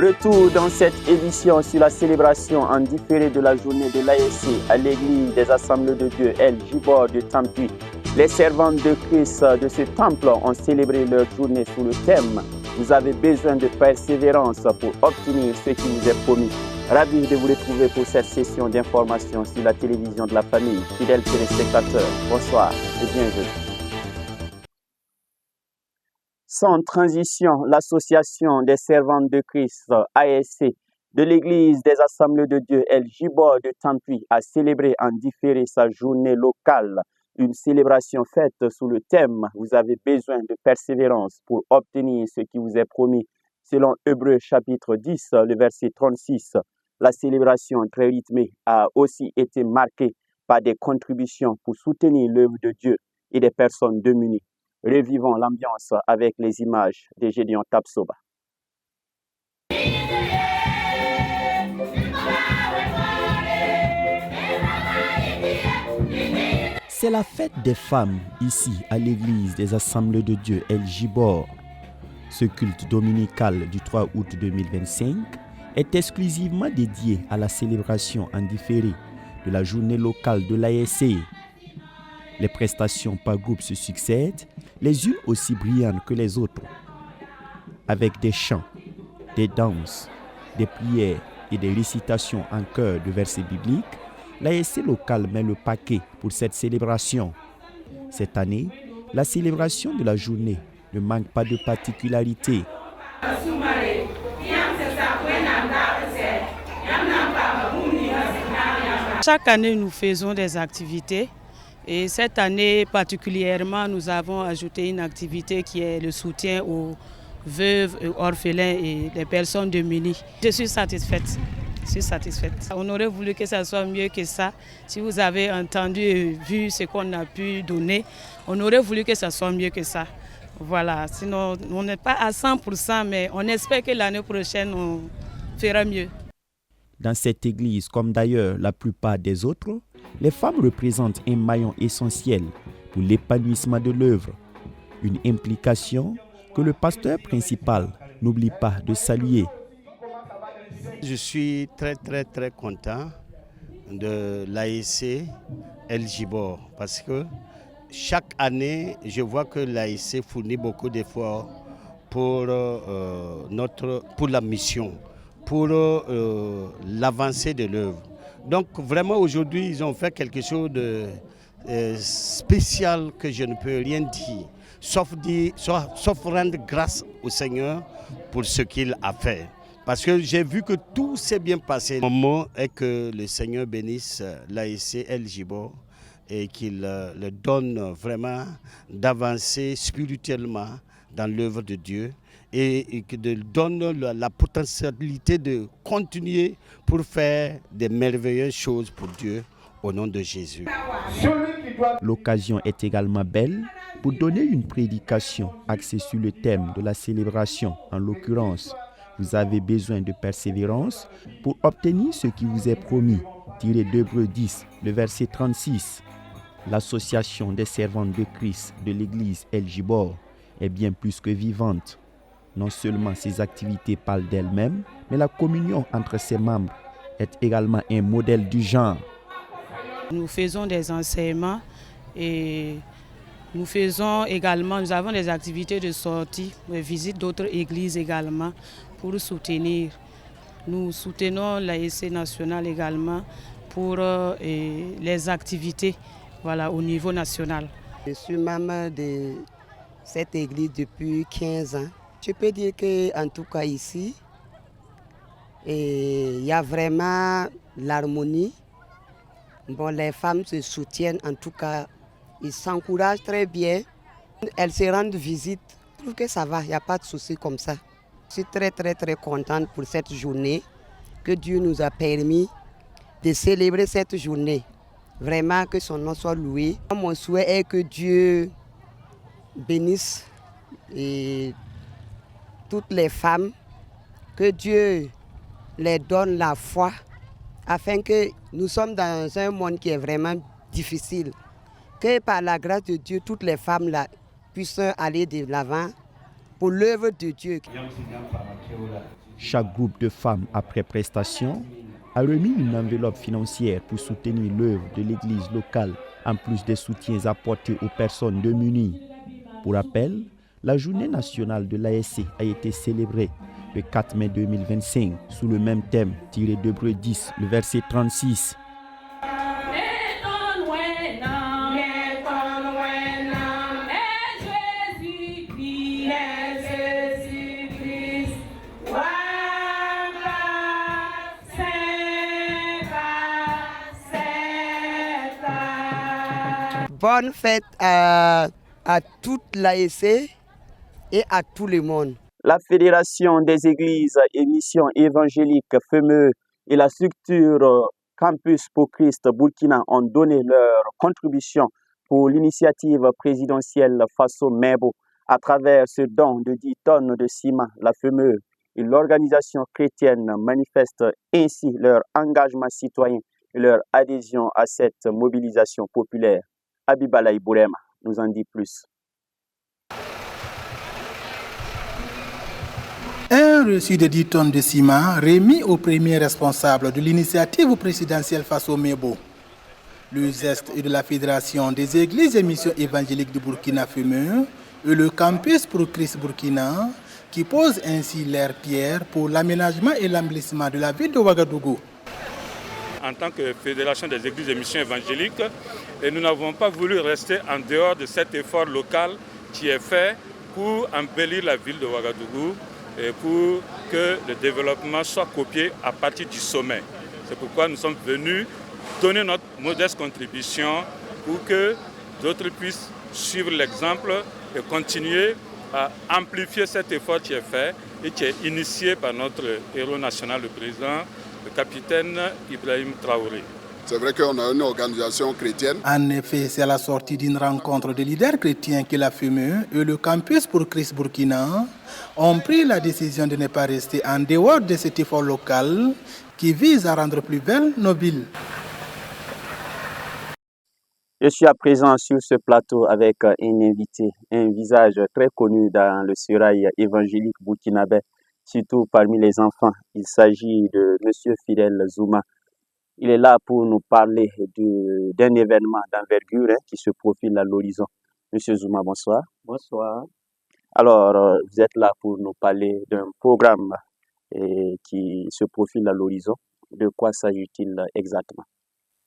Retour dans cette édition sur la célébration en différé de la journée de l'ASC à l'église des Assemblées de Dieu El Gibor de Tampi. Les servantes de Christ de ce temple ont célébré leur journée sous le thème « Vous avez besoin de persévérance pour obtenir ce qui vous est promis ». Ravi de vous retrouver pour cette session d'information sur la télévision de la famille. Fidèles téléspectateurs, bonsoir et bienvenue. Sans transition, l'association des servantes de Christ, ASC, de l'église des Assemblées de Dieu El Gibor de Tampi a célébré en différé sa journée locale. Une célébration faite sous le thème « Vous avez besoin de persévérance pour obtenir ce qui vous est promis ». Selon Hébreux chapitre 10, le verset 36, la célébration très rythmée a aussi été marquée par des contributions pour soutenir l'œuvre de Dieu et des personnes démunies. Revivons l'ambiance avec les images de Gédéon Tapsoba. C'est la fête des femmes ici à l'église des Assemblées de Dieu El Gibor. Ce culte dominical du 3 août 2025 est exclusivement dédié à la célébration en différé de la journée locale de l'ASC. Les prestations par groupe se succèdent, les unes aussi brillantes que les autres. Avec des chants, des danses, des prières et des récitations en chœur de versets bibliques, l'ASC locale met le paquet pour cette célébration. Cette année, la célébration de la journée ne manque pas de particularités. Chaque année, nous faisons des activités. Et cette année particulièrement, nous avons ajouté une activité qui est le soutien aux veuves, orphelins et les personnes démunies. Je suis satisfaite. On aurait voulu que ça soit mieux que ça. Si vous avez entendu et vu ce qu'on a pu donner, on aurait voulu que ça soit mieux que ça. Voilà, sinon on n'est pas à 100%, mais on espère que l'année prochaine, on fera mieux. Dans cette église, comme d'ailleurs la plupart des autres, les femmes représentent un maillon essentiel pour l'épanouissement de l'œuvre. Une implication que le pasteur principal n'oublie pas de saluer. Je suis très content de l'ASC El Gibor parce que chaque année, je vois que l'ASC fournit beaucoup d'efforts pour la mission, pour l'avancée de l'œuvre. Donc vraiment aujourd'hui, ils ont fait quelque chose de spécial que je ne peux rien dire, sauf rendre grâce au Seigneur pour ce qu'il a fait. Parce que j'ai vu que tout s'est bien passé. Mon mot est que le Seigneur bénisse l'ASC El Gibor et qu'il le donne vraiment d'avancer spirituellement dans l'œuvre de Dieu et qu'il donne la potentialité de continuer pour faire des merveilleuses choses pour Dieu au nom de Jésus. L'occasion est également belle pour donner une prédication axée sur le thème de la célébration, en l'occurrence. Vous avez besoin de persévérance pour obtenir ce qui vous est promis, tiré d'Hébreux 10, le verset 36. L'association des servantes de Christ de l'église El Gibor est bien plus que vivante. Non seulement ses activités parlent d'elles-mêmes, mais la communion entre ses membres est également un modèle du genre. Nous faisons des enseignements et nous avons des activités de sortie, de visite d'autres églises également pour soutenir. Nous soutenons l'ASC national également pour les activités au niveau national. Je suis membre de cette église depuis 15 ans. Je peux dire qu'en tout cas ici, il y a vraiment l'harmonie. Bon, les femmes se soutiennent, en tout cas, ils s'encouragent très bien. Elles se rendent visite. Je trouve que ça va, il n'y a pas de souci comme ça. Je suis très contente pour cette journée que Dieu nous a permis de célébrer cette journée. Vraiment que son nom soit loué. Mon souhait est que Dieu bénisse toutes les femmes, que Dieu les donne la foi, afin que nous sommes dans un monde qui est vraiment difficile. Que par la grâce de Dieu, toutes les femmes là, puissent aller de l'avant pour l'œuvre de Dieu. Chaque groupe de femmes, après prestation, a remis une enveloppe financière pour soutenir l'œuvre de l'église locale, en plus des soutiens apportés aux personnes démunies. Pour rappel, la journée nationale de l'ASC a été célébrée le 4 mai 2025 sous le même thème tiré d'Hébreux 10, le verset 36. Bonne fête à toute l'ASC et à tout le monde. La Fédération des Églises et Missions évangéliques FEME et la structure Campus pour Christ Burkina ont donné leur contribution pour l'initiative présidentielle Faso Mebo à travers ce don de 10 tonnes de ciment. La FEME et l'organisation chrétienne manifestent ainsi leur engagement citoyen et leur adhésion à cette mobilisation populaire. Abibalaï Bourema nous en dit plus. Un reçu de 10 tonnes de ciment remis au premier responsable de l'initiative présidentielle Faso Mebo. Le geste est de la Fédération des Églises et Missions évangéliques du Burkina FEME et le Campus pour Christ Burkina qui posent ainsi leurs pierres pour l'aménagement et l'embellissement de la ville de Ouagadougou. En tant que Fédération des Églises et Missions évangéliques, et nous n'avons pas voulu rester en dehors de cet effort local qui est fait pour embellir la ville de Ouagadougou et pour que le développement soit copié à partir du sommet. C'est pourquoi nous sommes venus donner notre modeste contribution pour que d'autres puissent suivre l'exemple et continuer à amplifier cet effort qui est fait et qui est initié par notre héros national, le président, le capitaine Ibrahim Traoré. C'est vrai qu'on a une organisation chrétienne. En effet, c'est à la sortie d'une rencontre de leaders chrétiens que la FEME et le Campus pour Christ Burkina ont pris la décision de ne pas rester en dehors de cet effort local qui vise à rendre plus belles nos villes. Je suis à présent sur ce plateau avec un invité, un visage très connu dans le sérail évangélique burkinabé, surtout parmi les enfants. Il s'agit de M. Fidel Zouma. Il est là pour nous parler d'un événement d'envergure qui se profile à l'horizon. Monsieur Zouma, bonsoir. Bonsoir. Alors, vous êtes là pour nous parler d'un programme qui se profile à l'horizon. De quoi s'agit-il exactement?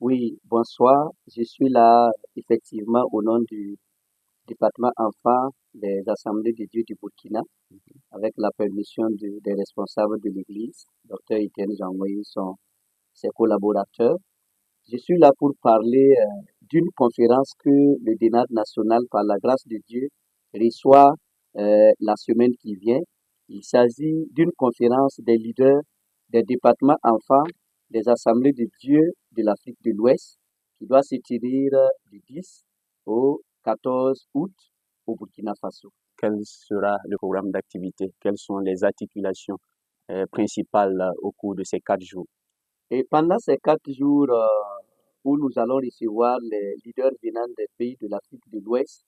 Oui, bonsoir. Je suis là effectivement au nom du département enfants des Assemblées de Dieu du Burkina, avec la permission des responsables de l'Église, Dr Etienne Jean-Moïse, ses collaborateurs. Je suis là pour parler d'une conférence que le DENAD national, par la grâce de Dieu, reçoit la semaine qui vient. Il s'agit d'une conférence des leaders des départements enfants des Assemblées de Dieu de l'Afrique de l'Ouest, qui doit se tenir du 10 au 14 août au Burkina Faso. Quel sera le programme d'activité? Quelles sont les articulations principales au cours de ces 4 jours? Et pendant ces 4 jours où nous allons recevoir les leaders venant des pays de l'Afrique de l'Ouest,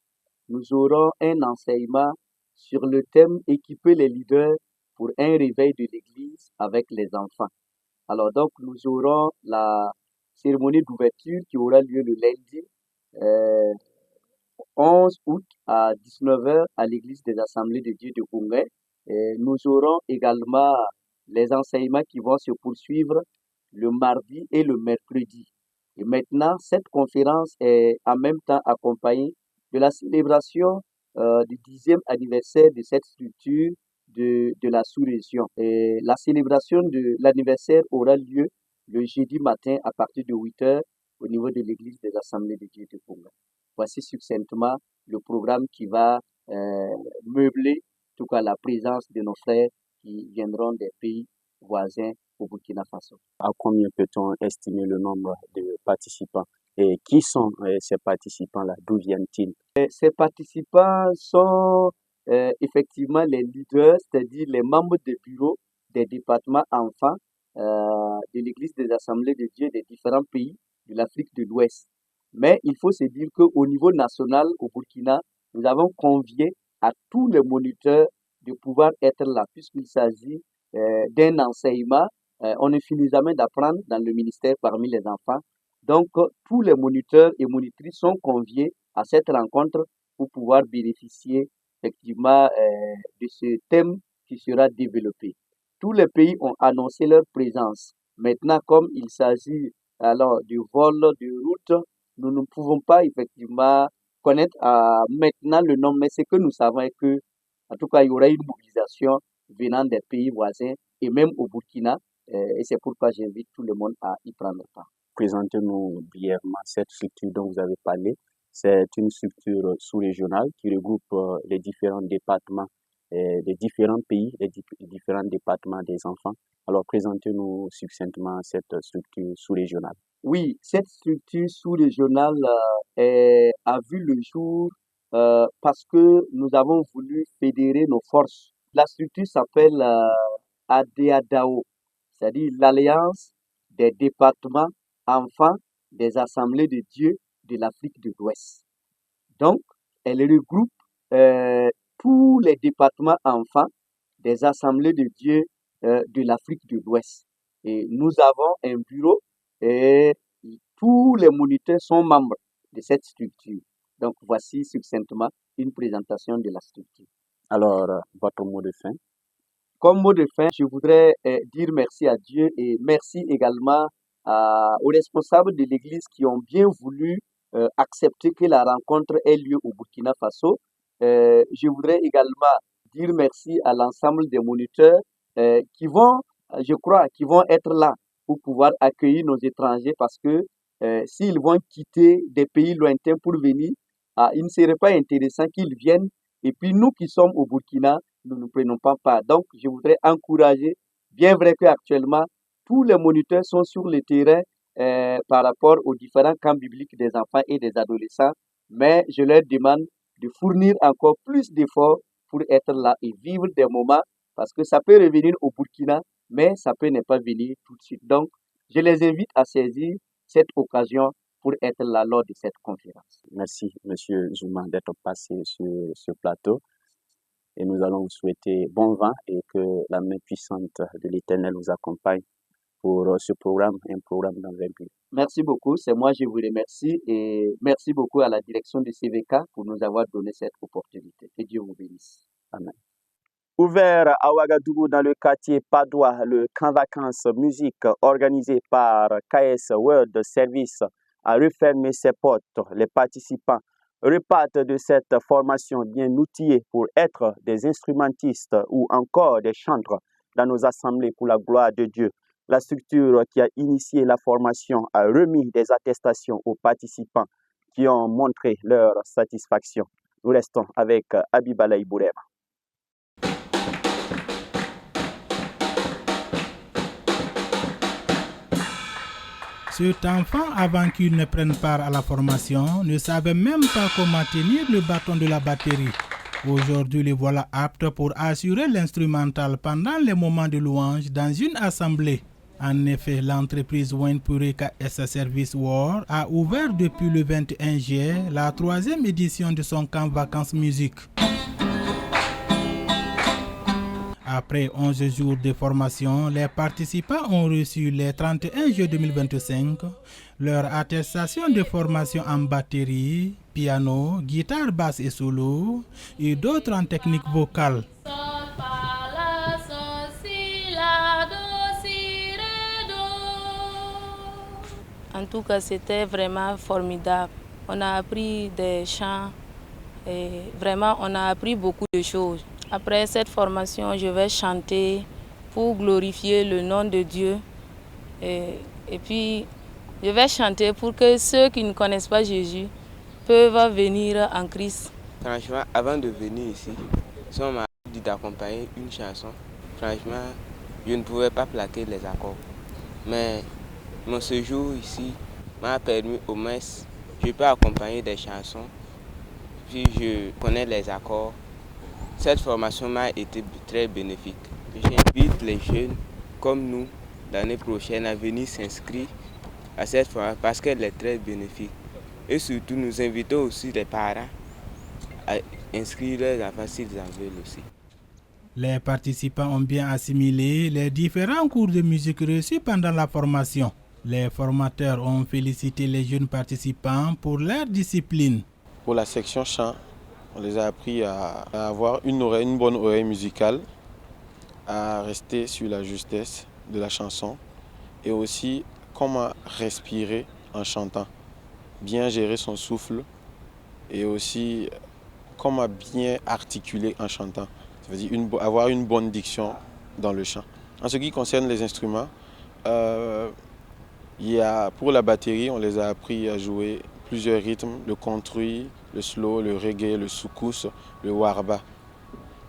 nous aurons un enseignement sur le thème « Équiper les leaders pour un réveil de l'Église avec les enfants ». Alors donc, nous aurons la cérémonie d'ouverture qui aura lieu le lundi 11 août à 19h à l'église des Assemblées de Dieu de Koungé. Nous aurons également les enseignements qui vont se poursuivre le mardi et le mercredi. Et maintenant, cette conférence est en même temps accompagnée de la célébration du 10e anniversaire de cette structure de la sous-région. Et la célébration de l'anniversaire aura lieu le jeudi matin à partir de 8h au niveau de l'église des Assemblées de Dieu de Koungé. Voici succinctement le programme qui va meubler, en tout cas, la présence de nos frères qui viendront des pays voisins au Burkina Faso. À combien peut-on estimer le nombre de participants? Et qui sont ces participants-là? D'où viennent-ils? Ces participants sont effectivement les leaders, c'est-à-dire les membres de bureau des départements enfants de l'Église des Assemblées de Dieu des différents pays de l'Afrique de l'Ouest. Mais il faut se dire qu'au niveau national, au Burkina, nous avons convié à tous les moniteurs de pouvoir être là, puisqu'il s'agit d'un enseignement. On ne finit jamais d'apprendre dans le ministère parmi les enfants. Donc, tous les moniteurs et monitrices sont conviés à cette rencontre pour pouvoir bénéficier effectivement de ce thème qui sera développé. Tous les pays ont annoncé leur présence. Maintenant, comme il s'agit alors du vol de route, nous ne pouvons pas effectivement connaître maintenant le nom, mais ce que nous savons est que, en tout cas, il y aura une mobilisation venant des pays voisins et même au Burkina, et c'est pourquoi j'invite tout le monde à y prendre part. Présentez-nous brièvement cette structure dont vous avez parlé. C'est une structure sous-régionale qui regroupe les différents départements des différents pays, les différents départements des enfants. Alors, présentez-nous succinctement cette structure sous-régionale. Oui, cette structure sous-régionale a vu le jour parce que nous avons voulu fédérer nos forces. La structure s'appelle ADEADAO, c'est-à-dire l'Alliance des départements enfants des assemblées de Dieu de l'Afrique de l'Ouest. Donc, elle regroupe tous les départements enfants des assemblées de Dieu de l'Afrique de l'Ouest. Et nous avons un bureau et tous les moniteurs sont membres de cette structure. Donc, voici succinctement une présentation de la structure. Alors, votre mot de fin? Comme mot de fin, je voudrais dire merci à Dieu et merci également aux responsables de l'Église qui ont bien voulu accepter que la rencontre ait lieu au Burkina Faso. Je voudrais également dire merci à l'ensemble des moniteurs qui vont, je crois, qui vont être là pour pouvoir accueillir nos étrangers parce que s'ils vont quitter des pays lointains pour venir, il ne serait pas intéressant qu'ils viennent et puis nous qui sommes au Burkina, nous ne prenons pas part. Donc, je voudrais encourager, bien vrai qu'actuellement, tous les moniteurs sont sur le terrain par rapport aux différents camps bibliques des enfants et des adolescents, mais je leur demande de fournir encore plus d'efforts pour être là et vivre des moments, parce que ça peut revenir au Burkina, mais ça peut ne pas venir tout de suite. Donc, je les invite à saisir cette occasion pour être là lors de cette conférence. Merci, M. Zouma, d'être passé sur ce plateau. Et nous allons vous souhaiter bon vent et que la main puissante de l'Éternel vous accompagne pour ce programme, un programme d'envergure. Merci beaucoup, c'est moi je vous remercie et merci beaucoup à la direction du CVK pour nous avoir donné cette opportunité. Que Dieu vous bénisse. Amen. Ouvert à Ouagadougou dans le quartier Padoua, le camp vacances musique organisé par KS World Service a refermé ses portes. Les participants repartent de cette formation bien outillés pour être des instrumentistes ou encore des chantres dans nos assemblées pour la gloire de Dieu. La structure qui a initié la formation a remis des attestations aux participants qui ont montré leur satisfaction. Nous restons avec Abibalaï Bourema. Cet enfant, avant qu'il ne prenne part à la formation, ne savait même pas comment tenir le bâton de la batterie. Aujourd'hui, le voilà apte pour assurer l'instrumental pendant les moments de louange dans une assemblée. En effet, l'entreprise Wayne Pureka S Service War a ouvert depuis le 21 juillet la 3e édition de son camp vacances musique. Après 11 jours de formation, les participants ont reçu le 31 juillet 2025 leur attestation de formation en batterie, piano, guitare basse et solo et d'autres en technique vocale. En tout cas, c'était vraiment formidable. On a appris des chants et vraiment on a appris beaucoup de choses. Après cette formation, je vais chanter pour glorifier le nom de Dieu. Et puis, je vais chanter pour que ceux qui ne connaissent pas Jésus peuvent venir en Christ. Franchement, avant de venir ici, si on m'a dit d'accompagner une chanson, franchement, je ne pouvais pas plaquer les accords. Mais mon séjour ici m'a permis au moins, je peux accompagner des chansons, puis je connais les accords. Cette formation m'a été très bénéfique. J'invite les jeunes comme nous l'année prochaine à venir s'inscrire à cette formation parce qu'elle est très bénéfique. Et surtout, nous invitons aussi les parents à inscrire leurs enfants s'ils en veulent aussi. Les participants ont bien assimilé les différents cours de musique reçus pendant la formation. Les formateurs ont félicité les jeunes participants pour leur discipline. Pour la section chant, on les a appris à avoir une bonne oreille musicale, à rester sur la justesse de la chanson et aussi comment respirer en chantant, bien gérer son souffle et aussi comment bien articuler en chantant. Ça veut dire avoir une bonne diction dans le chant. En ce qui concerne les instruments, pour la batterie, on les a appris à jouer plusieurs rythmes, le country, le slow, le reggae, le soukous, le warba.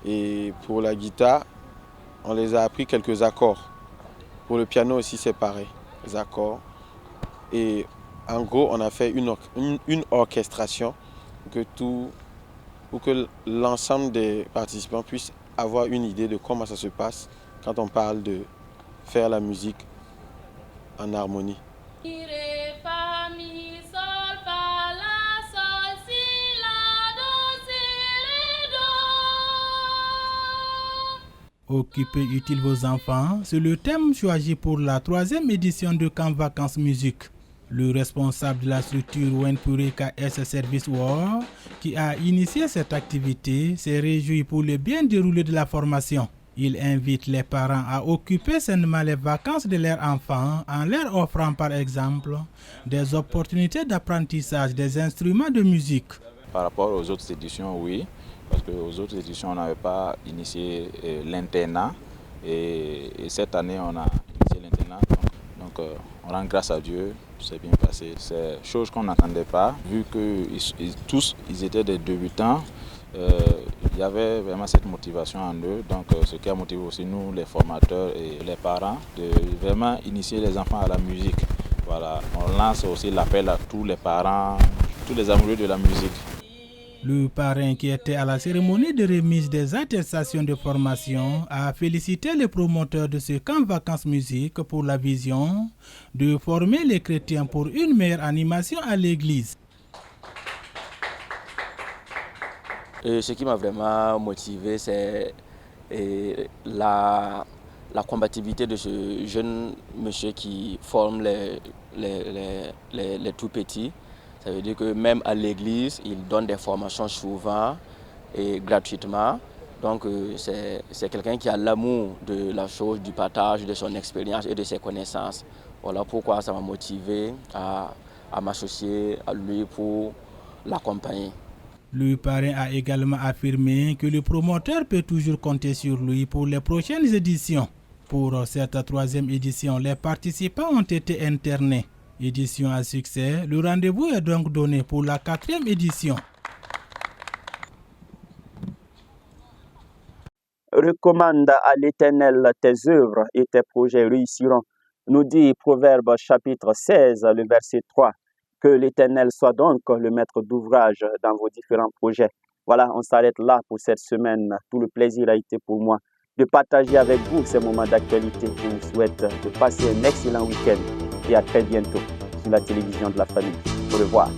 Et pour la guitare, on les a appris quelques accords. Pour le piano aussi, c'est pareil, les accords. Et en gros, on a fait une orchestration pour que l'ensemble des participants puissent avoir une idée de comment ça se passe quand on parle de faire la musique en harmonie. Occupez utile vos enfants, c'est le thème choisi pour la 3e édition de Camp Vacances Musique. Le responsable de la structure Wenpuri KS Service War, qui a initié cette activité, s'est réjoui pour le bien déroulé de la formation. Il invite les parents à occuper sainement les vacances de leurs enfants en leur offrant par exemple des opportunités d'apprentissage des instruments de musique. Par rapport aux autres éditions, oui, parce qu'aux autres éditions, on n'avait pas initié l'internat et cette année, on a initié l'internat. Donc, on rend grâce à Dieu, c'est bien passé. C'est chose qu'on n'attendait pas, vu que tous étaient des débutants. Il y avait vraiment cette motivation en eux, donc ce qui a motivé aussi nous, les formateurs et les parents, de vraiment initier les enfants à la musique. Voilà, on lance aussi l'appel à tous les parents, tous les amoureux de la musique. Le parrain qui était à la cérémonie de remise des attestations de formation a félicité les promoteurs de ce camp Vacances Musique pour la vision de former les chrétiens pour une meilleure animation à l'église. Ce qui m'a vraiment motivé, c'est la combativité de ce jeune monsieur qui forme les tout petits. Ça veut dire que même à l'église, il donne des formations souvent et gratuitement. Donc c'est quelqu'un qui a l'amour de la chose, du partage, de son expérience et de ses connaissances. Voilà pourquoi ça m'a motivé à m'associer à lui pour l'accompagner. Le parrain a également affirmé que le promoteur peut toujours compter sur lui pour les prochaines éditions. Pour cette 3e édition, les participants ont été internés. Édition à succès, le rendez-vous est donc donné pour la 4e édition. Recommande à l'Éternel tes œuvres et tes projets réussiront, nous dit Proverbe chapitre 16, le verset 3. Que l'Éternel soit donc le maître d'ouvrage dans vos différents projets. Voilà, on s'arrête là pour cette semaine. Tout le plaisir a été pour moi de partager avec vous ces moments d'actualité. Je vous souhaite de passer un excellent week-end et à très bientôt sur la télévision de la famille. Au revoir.